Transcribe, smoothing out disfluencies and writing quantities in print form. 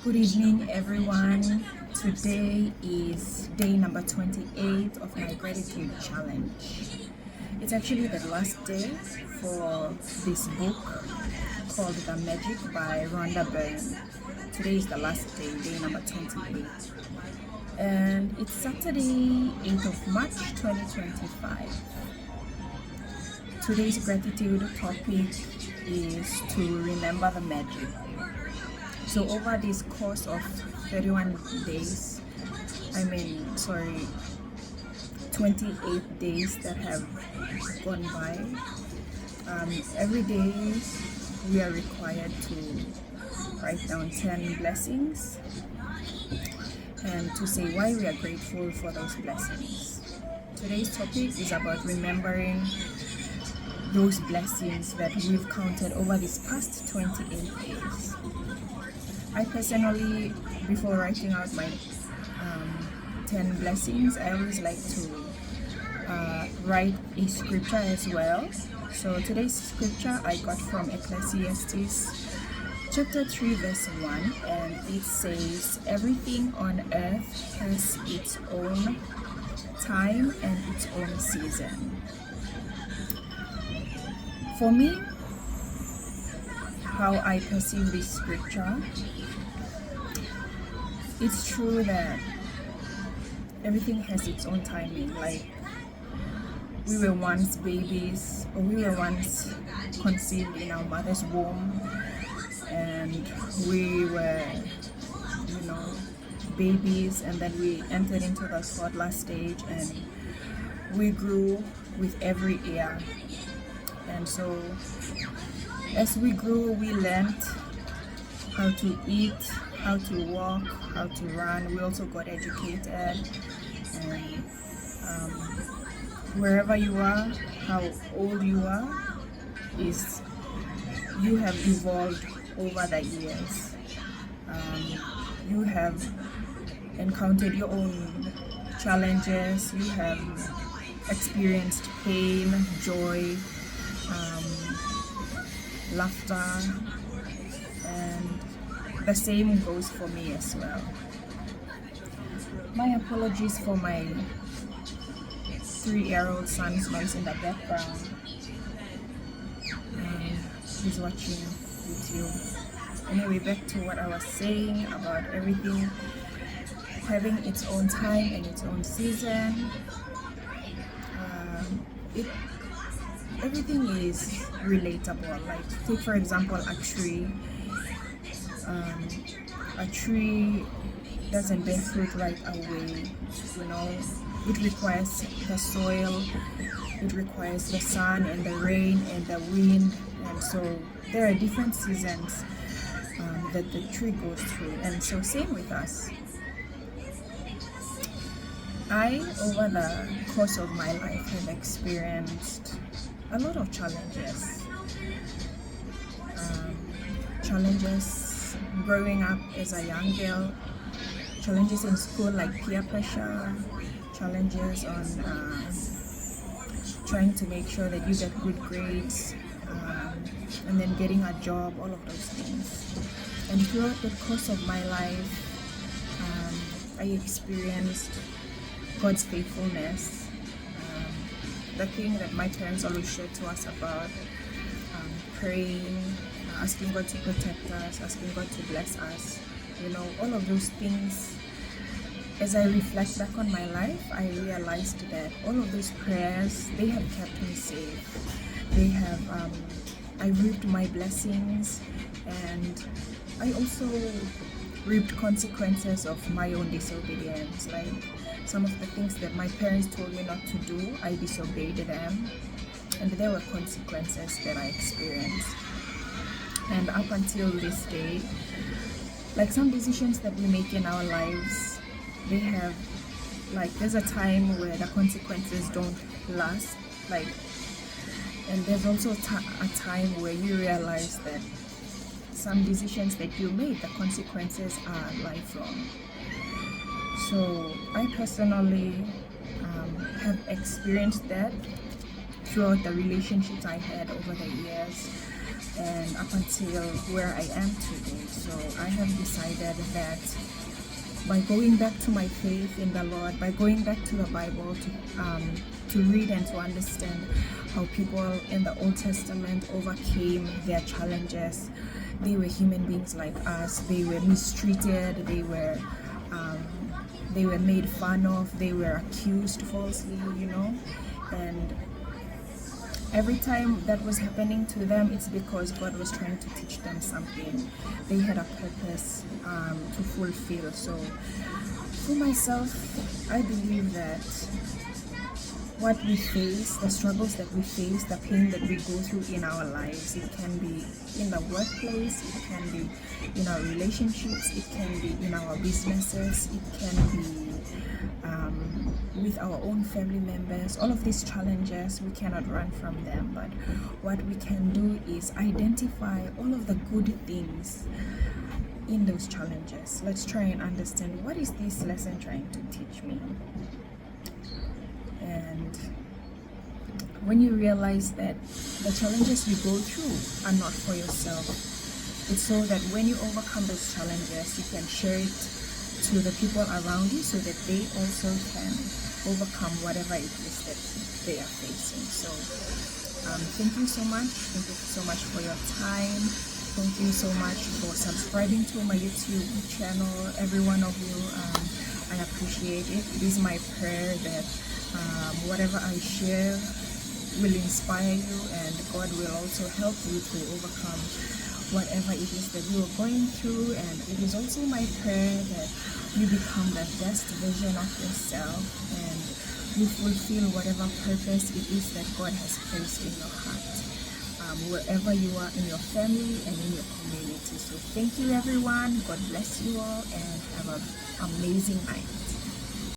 Good evening, everyone. Today is day number 28 of my gratitude challenge. It's actually the last day for this book called The Magic by Rhonda Byrne. Today is the last day number 28. And it's Saturday, 8th of March 2025. Today's gratitude topic is to remember the magic. So over this course of 31 days, 28 days that have gone by, every day we are required to write down 10 blessings and to say why we are grateful for those blessings. Today's topic is about remembering those blessings that we've counted over these past 28 days. I personally, before writing out my 10 blessings, I always like to write a scripture as well. So today's scripture I got from Ecclesiastes chapter 3 verse 1, and it says, "Everything on earth has its own time and its own season." For me, how I perceive this scripture, it's true that everything has its own timing. Like, we were once babies, or we were once conceived in our mother's womb, and we were, babies, and then we entered into the toddler stage, and we grew with every year. And so as we grew, we learned how to eat, how to walk, how to run. We also got educated, and wherever you are, how old you are, is you have evolved over the years. You have encountered your own challenges. You have experienced pain, joy, laughter, and the same goes for me as well. My apologies for my 3-year-old son's noise in the background. He's watching YouTube. Anyway, back to what I was saying about everything having its own time and its own season. Everything is relatable. Like, take for example a tree. A tree doesn't bear fruit right away. It requires the soil, it requires the sun and the rain and the wind, and so there are different seasons that the tree goes through. And so same with us. I, over the course of my life, have experienced a lot of challenges. Challenges growing up as a young girl, challenges in school like peer pressure, challenges on trying to make sure that you get good grades, and then getting a job, all of those things. And throughout the course of my life, I experienced God's faithfulness. The thing that my parents always shared to us about, praying, asking God to protect us, asking God to bless us, all of those things. As I reflect back on my life, I realized that all of those prayers, they have kept me safe. They have, I reaped my blessings, and I also reaped consequences of my own disobedience. Like, some of the things that my parents told me not to do, I disobeyed them, and there were consequences that I experienced. And up until this day, like, some decisions that we make in our lives, they have, like, there's a time where the consequences don't last, and there's also a time where you realize that some decisions that you made, the consequences are lifelong. So I personally have experienced that throughout the relationships I had over the years. and up until where I am today. So I have decided that by going back to my faith in the Lord, by going back to the Bible to read and to understand how people in the Old Testament overcame their challenges. They were human beings like us. They were mistreated. They were made fun of. They were accused falsely, and every time that was happening to them, it's because God was trying to teach them something. They had a purpose to fulfill. So for myself, I believe that what we face, the struggles that we face, the pain that we go through in our lives, it can be in the workplace, it can be in our relationships, it can be in our businesses, it can be with our own family members. All of these challenges, we cannot run from them, but what we can do is identify all of the good things in those challenges. Let's try and understand, what is this lesson trying to teach me? And when you realize that the challenges you go through are not for yourself, it's so that when you overcome those challenges, you can share it to the people around you so that they also can overcome whatever it is that they are facing. So thank you so much. Thank you so much for your time. Thank you so much for subscribing to my YouTube channel. Every one of you, I appreciate it. It is my prayer that whatever I share will inspire you, and God will also help you to overcome whatever it is that you are going through. And it is also my prayer that you become the best version of yourself and you fulfill whatever purpose it is that God has placed in your heart, wherever you are in your family and in your community. So thank you everyone. God bless you all and have an amazing night.